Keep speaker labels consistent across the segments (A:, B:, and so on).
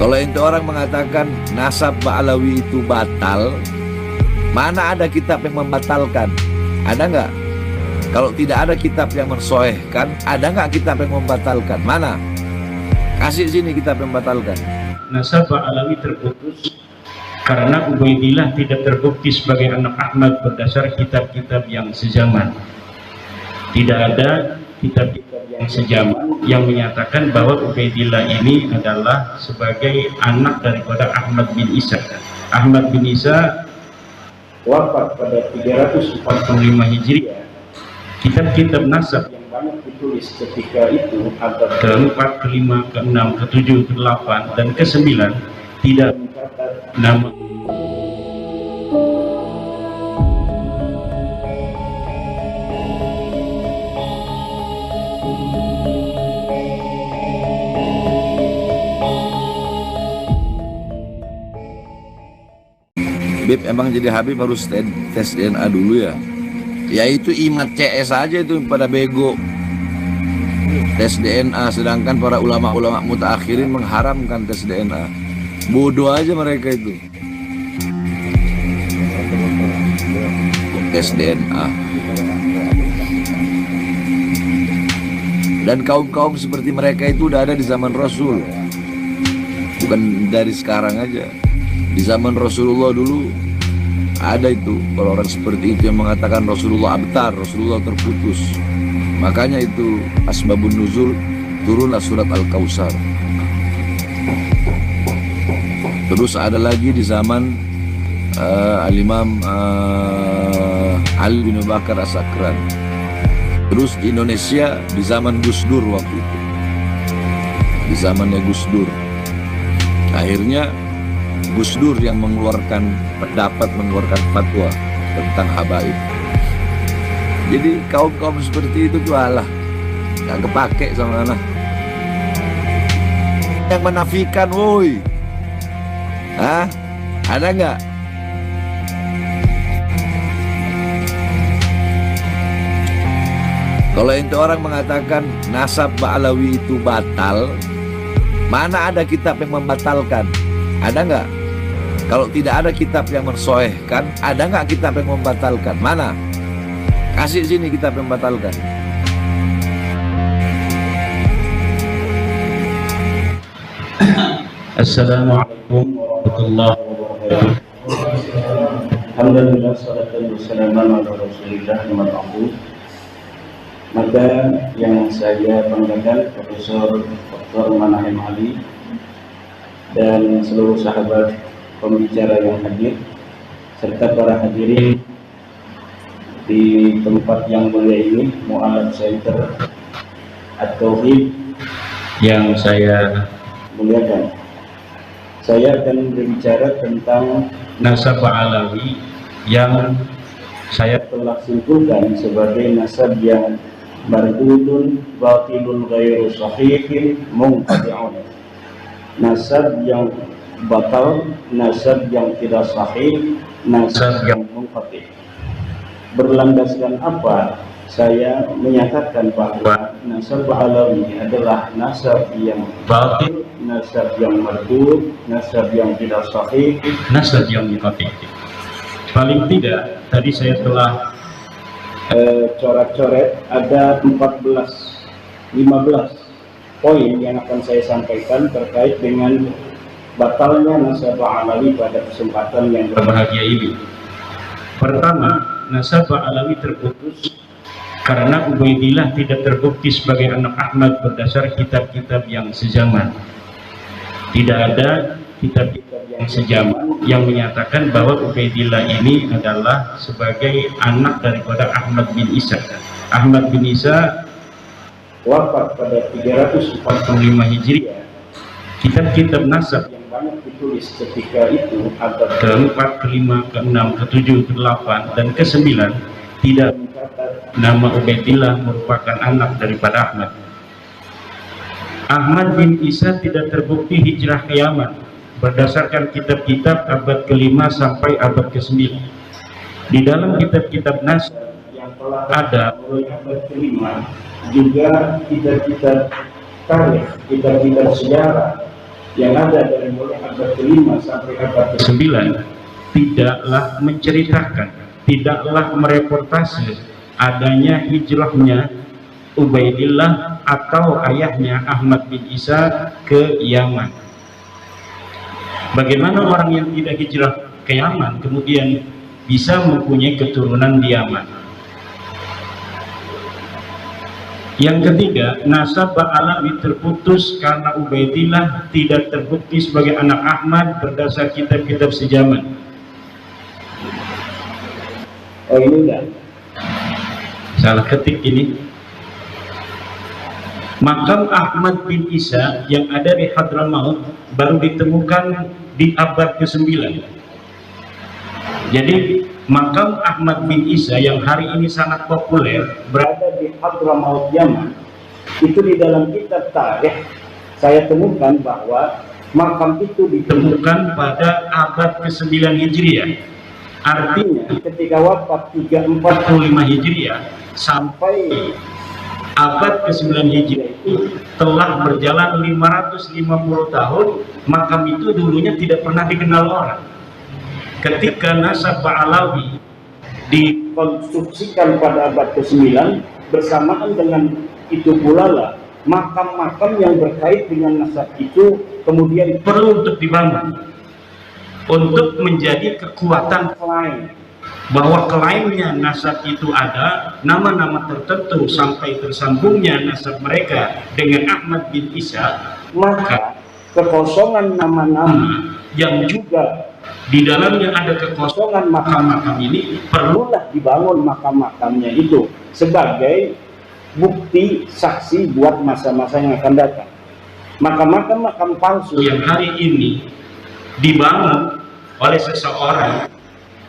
A: Kalau itu orang mengatakan nasab Ba'alawi itu batal, mana ada kitab yang membatalkan? Ada nggak? Kalau tidak ada kitab yang mensoehkan, ada nggak kitab yang membatalkan? Mana? Kasih sini kitab yang membatalkan.
B: Nasab Ba'alawi terputus karena Ubaidillah tidak terbukti sebagai anak Ahmad berdasar kitab-kitab yang sezaman. Tidak ada kitab-kitab yang sejaman yang menyatakan bahwa Ubaidillah ini adalah sebagai anak daripada Ahmad bin Isa. Ahmad bin Isa wafat pada 345 Hijriah. Kitab-kitab nasab yang banyak ditulis ketika itu abad ke-4, ke-5, ke-6, ke-7, ke-8 dan ke-9 tidak mencatat nama.
A: Bib, emang jadi Habib harus tes DNA dulu ya? Ya itu imat CS aja itu pada bego tes DNA, sedangkan para ulama-ulama mutaakhirin mengharamkan tes DNA. Bodoh aja mereka itu. Tes DNA. Dan kaum-kaum seperti mereka itu udah ada di zaman Rasul. Bukan dari sekarang aja. Di zaman Rasulullah dulu ada itu, kalau orang seperti itu yang mengatakan Rasulullah abtar, Rasulullah terputus. Makanya itu asbabun nuzul turunlah surat Al-Kautsar. Terus ada lagi di zaman Al-Imam Ali bin Abu Bakar As-Sakran. Terus di Indonesia di zaman Gus Dur waktu itu. Di zamannya Gus Dur. Akhirnya Gus Dur yang mengeluarkan pendapat, mengeluarkan fatwa tentang habaib. Jadi kaum-kaum seperti itu tuh alah, gak kepake sama anak. Yang menafikan, woi, hah? Ada nggak? Kalau itu orang mengatakan nasab Ba'alawi itu batal, mana ada kitab yang membatalkan? Ada nggak? Kalau tidak ada kitab yang mensoehkan, ada nggak kitab yang membatalkan? Mana? Kasih sini kitab yang membatalkan.
B: Assalamualaikum warahmatullahi wabarakatuh. Alhamdulillah, salatu wassalamu ala Rasulillah wa ta'ala. Maka yang saya banggakan Profesor Dr. Manahem Ali dan seluruh sahabat pembicara yang hadir serta para hadirin di tempat yang mulia ini, Mu'alaf Center At-Tauhid yang saya muliakan. Saya akan berbicara tentang nasab Ba'alawi yang saya telah simpulkan sebagai nasab yang mardudun batilun ghairu sahihin munqati'un. Nasab yang batal, nasab yang tidak sahih, nasab yang munqati'. Berlandaskan apa saya menyatakan bahwa nasab Ba'alawi adalah nasab yang batil, nasab yang mardud, nasab yang tidak sahih, nasab yang munqati'. Paling tidak tadi saya telah coret-coret ada 15 poin yang akan saya sampaikan terkait dengan batalnya nasab Ba'alawi pada kesempatan yang berbahagia ini. Pertama, nasab Ba'alawi terputus karena Ubaidillah tidak terbukti sebagai anak Ahmad berdasar kitab-kitab yang sezaman. Tidak ada kitab-kitab yang sezaman yang menyatakan bahwa Ubaidillah ini adalah sebagai anak daripada Ahmad bin Isa. Ahmad bin Isa wafat pada 345 Hijriah. Kitab-kitab nasab yang banyak ditulis ketika itu abad ke-4, ke-5, ke-6, ke-7, ke-8 dan ke-9 tidak mencatat nama Ubaidillah merupakan anak daripada Ahmad. Ahmad bin Isa tidak terbukti hijrah ke Yaman berdasarkan kitab-kitab abad ke-5 sampai abad ke-9. Di dalam kitab-kitab nasab yang telah ada mulai abad ke-5 juga kitab-kitab tarikh, kitab-kitab sejarah yang ada dari mulai abad ke-5 sampai abad ke-9 tidaklah menceritakan, tidaklah mereportase adanya hijrahnya Ubaidillah atau ayahnya Ahmad bin Isa ke Yaman. Bagaimana orang yang tidak hijrah ke Yaman kemudian bisa mempunyai keturunan di Yaman? Yang ketiga, nasab Ba'alawi terputus karena Ubaidillah tidak terbukti sebagai anak Ahmad berdasar kitab-kitab sejaman. Oh, ini enggak salah ketik ini. Makam Ahmad bin Isa yang ada di Hadramaut baru ditemukan di abad ke-9. Jadi makam Ahmad bin Isa yang hari ini sangat populer berada di Hadramaut Yaman, itu di dalam kitab tarikh saya temukan bahwa makam itu ditemukan pada abad ke-9 Hijriah. Artinya ketika wafat 345 Hijriah sampai abad ke-9 Hijriah itu telah berjalan 550 tahun. Makam itu dulunya tidak pernah dikenal orang. Ketika nasab Ba'alawi dikonstruksikan pada abad ke-9, bersamaan dengan itu pula lah makam-makam yang berkait dengan nasab itu kemudian perlu untuk dibangun untuk menjadi kekuatan klaim bahwa klaimnya nasab itu ada nama-nama tertentu sampai tersambungnya nasab mereka dengan Ahmad bin Isa, maka kekosongan nama-nama yang juga di dalamnya ada kekosongan makam-makam ini perlulah dibangun makam-makamnya itu sebagai bukti saksi buat masa-masa yang akan datang. Makam-makam palsu yang hari ini dibangun oleh seseorang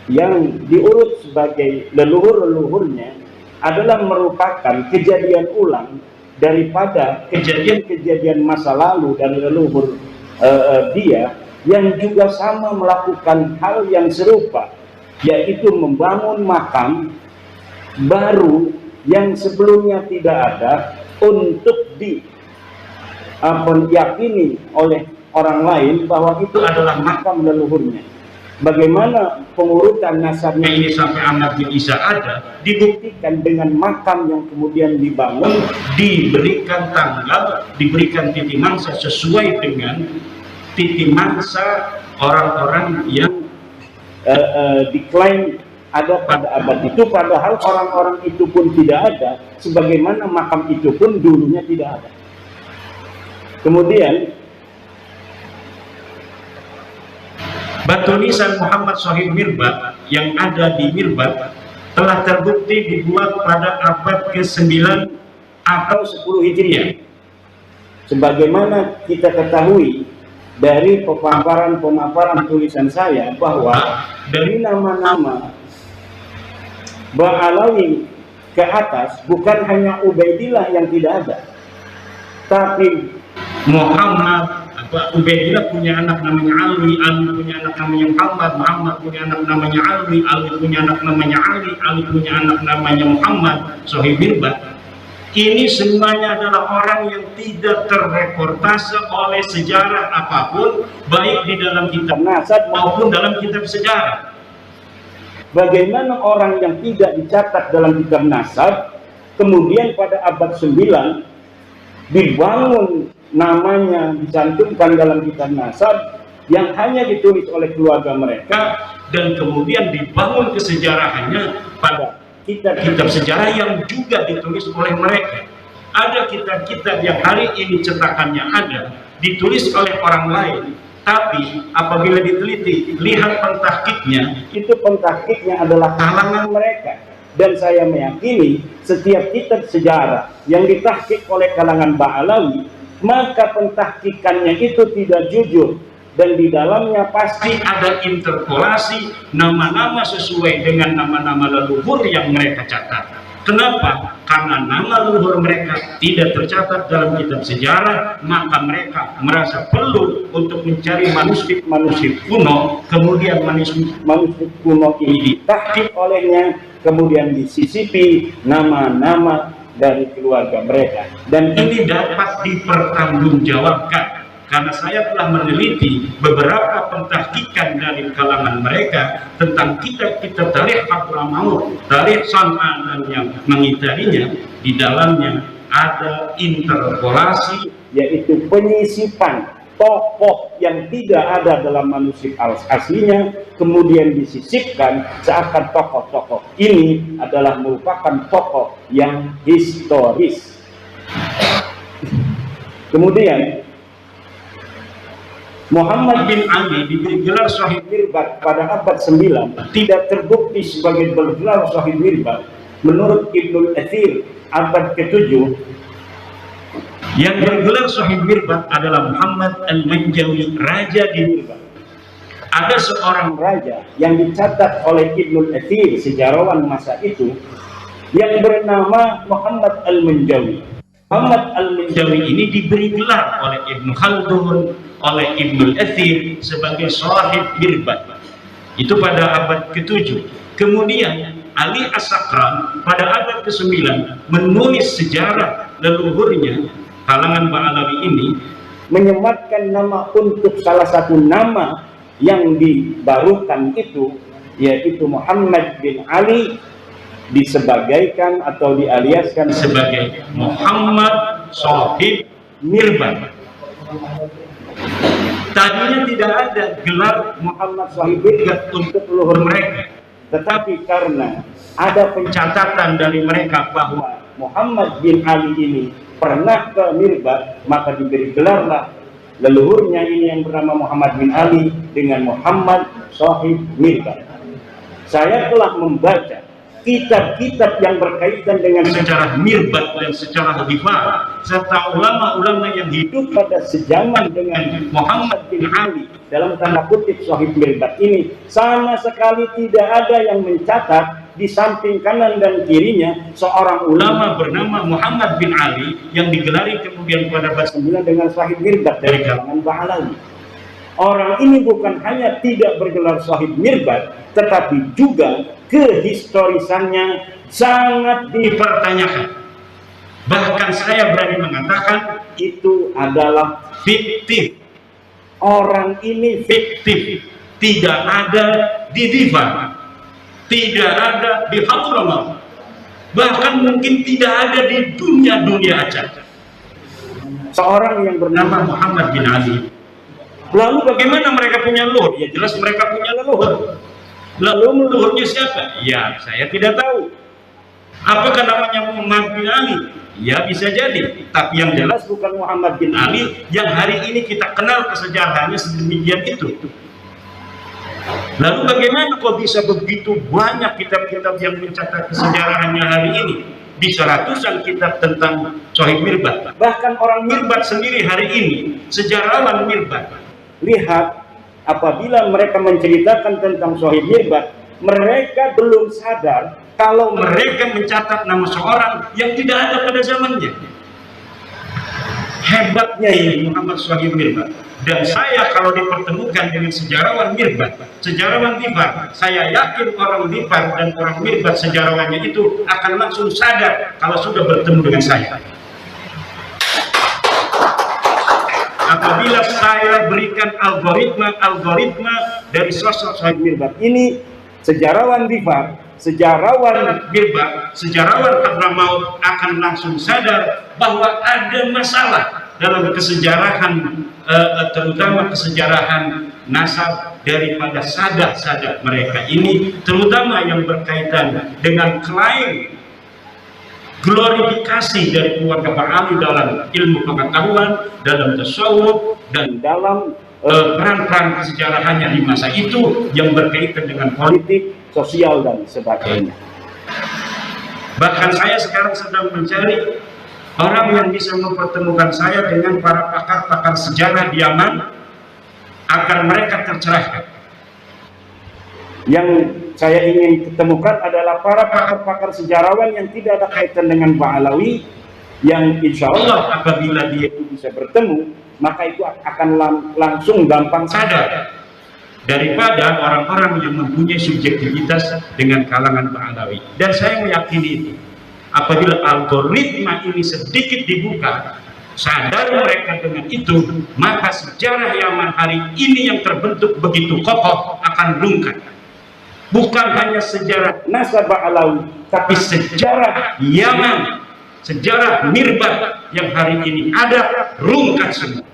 B: yang diurut sebagai leluhur-leluhurnya adalah merupakan kejadian ulang daripada kejadian-kejadian masa lalu dan leluhur dia yang juga sama melakukan hal yang serupa, yaitu membangun makam baru yang sebelumnya tidak ada untuk diyakini oleh orang lain bahwa itu adalah makam leluhurnya. Bagaimana pengurutan nasabnya ini sampai Ahmad bin Isa ada dibuktikan dengan makam yang kemudian dibangun, diberikan tanggal, diberikan titik mangsa sesuai dengan titik mangsa orang-orang yang diklaim ada pada abad itu, padahal orang-orang itu pun tidak ada, sebagaimana makam itu pun dulunya tidak ada. Kemudian batu nisan Muhammad Shahid Mirbat yang ada di Mirbat telah terbukti dibuat pada abad ke-9 atau 10 Hijriah. Sebagaimana kita ketahui dari pemaparan tulisan saya bahwa dari nama-nama Ba'alawi ke atas bukan hanya Ubaidillah yang tidak ada, tapi Muhammad, Ubaidillah punya anak namanya Ali, Ali punya anak namanya Muhammad, Muhammad punya anak namanya Ali, Ali punya anak namanya Ali, Ali punya anak namanya Muhammad Shahid Mirbat. Ini semuanya adalah orang yang tidak terreportase oleh sejarah apapun, baik di dalam kitab nasab maupun dalam kitab sejarah. Bagaimana orang yang tidak dicatat dalam kitab nasab kemudian pada abad 9 dibangun namanya, dicantumkan dalam kitab nasab yang hanya ditulis oleh keluarga mereka, dan kemudian dibangun kesejarahannya pada kitab-kitab sejarah yang juga ditulis oleh mereka. Ada kitab-kitab yang hari ini cetakannya ada, ditulis oleh orang lain, tapi apabila diteliti, lihat pentahkiknya, itu pentahkiknya adalah kalangan mereka. Dan saya meyakini setiap kitab sejarah yang ditahkik oleh kalangan Ba'alawi, maka pentahkikannya itu tidak jujur, dan di dalamnya pasti ada interpolasi nama-nama sesuai dengan nama-nama leluhur yang mereka catat. Kenapa? Karena nama leluhur mereka tidak tercatat dalam kitab sejarah, maka mereka merasa perlu untuk mencari manuskrip kuno, kemudian manuskrip kuno ini ditahkik olehnya, kemudian disisipi nama-nama dari keluarga mereka, dan ini dapat dipertanggungjawabkan
C: karena saya telah meneliti beberapa pentahkikan dari kalangan mereka tentang kitab-kitab tarikh Hadramaut, tarikh San'a dan yang mengitarinya. Di dalamnya ada interpolasi,
B: yaitu penyisipan tokoh yang tidak ada dalam manuskrip aslinya, kemudian disisipkan seakan tokoh-tokoh ini adalah merupakan tokoh yang historis. Kemudian Muhammad bin Ali diberi gelar Shahid Mirbat pada abad 9 tidak terbukti sebagai bergelar Shahid Mirbat. Menurut Ibnul Athir abad ke-7, yang bergelar Shahid Mirbat adalah Muhammad Al-Manjawi, raja di Mirbat. Ada seorang raja yang dicatat oleh Ibnul Athir, sejarawan masa itu, yang bernama Muhammad Al-Manjawi. Muhammad Al-Manjawi ini diberi gelar oleh Ibnu Khaldun, oleh Ibnul Athir sebagai Shahid Mirbat. Itu pada abad ke-7. Kemudian Ali As-Sakran pada abad ke-9 menulis sejarah leluhurnya. Kalangan Ba'alawi ini menyematkan nama untuk salah satu nama yang dibarukan itu, yaitu Muhammad bin Ali, disebagaikan atau dialiaskan sebagai Muhammad Shahid Mirbat. Tadinya tidak ada gelar Muhammad Shahid Mirbat untuk leluhur mereka, tetapi karena ada pencatatan dari mereka bahwa Muhammad bin Ali ini pernah ke Mirbat, maka diberi gelarlah leluhurnya ini yang bernama Muhammad bin Ali dengan Muhammad Shahid Mirbat. Saya telah membaca kitab-kitab yang berkaitan dengan sejarah Mirbat dan sejarah Difar, serta ulama-ulama yang hidup pada sejaman dengan Muhammad bin Ali dalam tanda kutip Shahid Mirbat ini. Sama sekali tidak ada yang mencatat di samping kanan dan kirinya seorang ulama bernama Muhammad bin Ali yang digelari kemudian pada abad 9 dengan Shahid Mirbat dari kalangan Ba'alawi. Orang ini bukan hanya tidak bergelar Shahid Mirbat, tetapi juga kehistorisannya sangat dipertanyakan. Bahkan saya berani mengatakan itu adalah fiktif. Orang ini fiktif, tidak ada di Difar, tidak ada di Hadramaut, bahkan mungkin tidak ada di dunia aja. Seorang yang bernama Muhammad bin Ali. Lalu bagaimana mereka punya leluhur? Ya jelas mereka punya leluhur. Lalu leluhurnya siapa? Ya saya tidak tahu. Apakah namanya Muhammad bin Ali? Ya bisa jadi. Tapi yang jelas bukan Muhammad bin Ali yang hari ini kita kenal kesejarahannya sedemikian itu. Lalu bagaimana kok bisa begitu banyak kitab-kitab yang mencatat kesejarahannya hari ini? Bisa ratusan kitab tentang Shahid Mirbat. Bahkan orang Mirbat sendiri hari ini, sejarawan Mirbat, lihat apabila mereka menceritakan tentang Shahid Mirbat, mereka belum sadar kalau mereka mencatat nama seorang yang tidak ada pada zamannya. Hebatnya ini Muhammad Shahid Mirbat. Dan saya kalau dipertemukan dengan sejarawan Mirbat, sejarawan Difar, saya yakin orang Difar dan orang Mirbat sejarawannya itu akan langsung sadar kalau sudah bertemu dengan saya. Apabila saya berikan algoritma dari sosok Shahid Mirbat ini, sejarawan Difar, sejarawan Mirbat, sejarawan Hadramaut akan langsung sadar bahwa ada masalah dalam kesejarahan, terutama kesejarahan nasab daripada sadat-sadat mereka ini, terutama yang berkaitan dengan klaim glorifikasi dari keluarga Ba'alawi dalam ilmu pengetahuan, dalam tasawuf, dan dalam peran-peran kesejarahannya di masa itu yang berkaitan dengan politik, sosial, dan sebagainya. Bahkan saya sekarang sedang mencari orang yang bisa mempertemukan saya dengan para pakar-pakar sejarah di Yaman agar mereka tercerahkan. Yang saya ingin ketemukan adalah para pakar-pakar sejarawan yang tidak ada kaitan dengan Ba'alawi, yang insya Allah apabila dia itu bisa bertemu, maka itu akan langsung gampang sadar daripada orang-orang yang mempunyai subjektivitas dengan kalangan Ba'alawi. Dan saya meyakini itu, apabila algoritma ini sedikit dibuka,
C: sadar mereka dengan itu, maka sejarah Yaman hari ini yang terbentuk begitu kokoh akan rungkat. Bukan hanya sejarah Nasabah Alawi, tapi sejarah Yaman, sejarah Mirbah yang hari ini ada rungkat semua.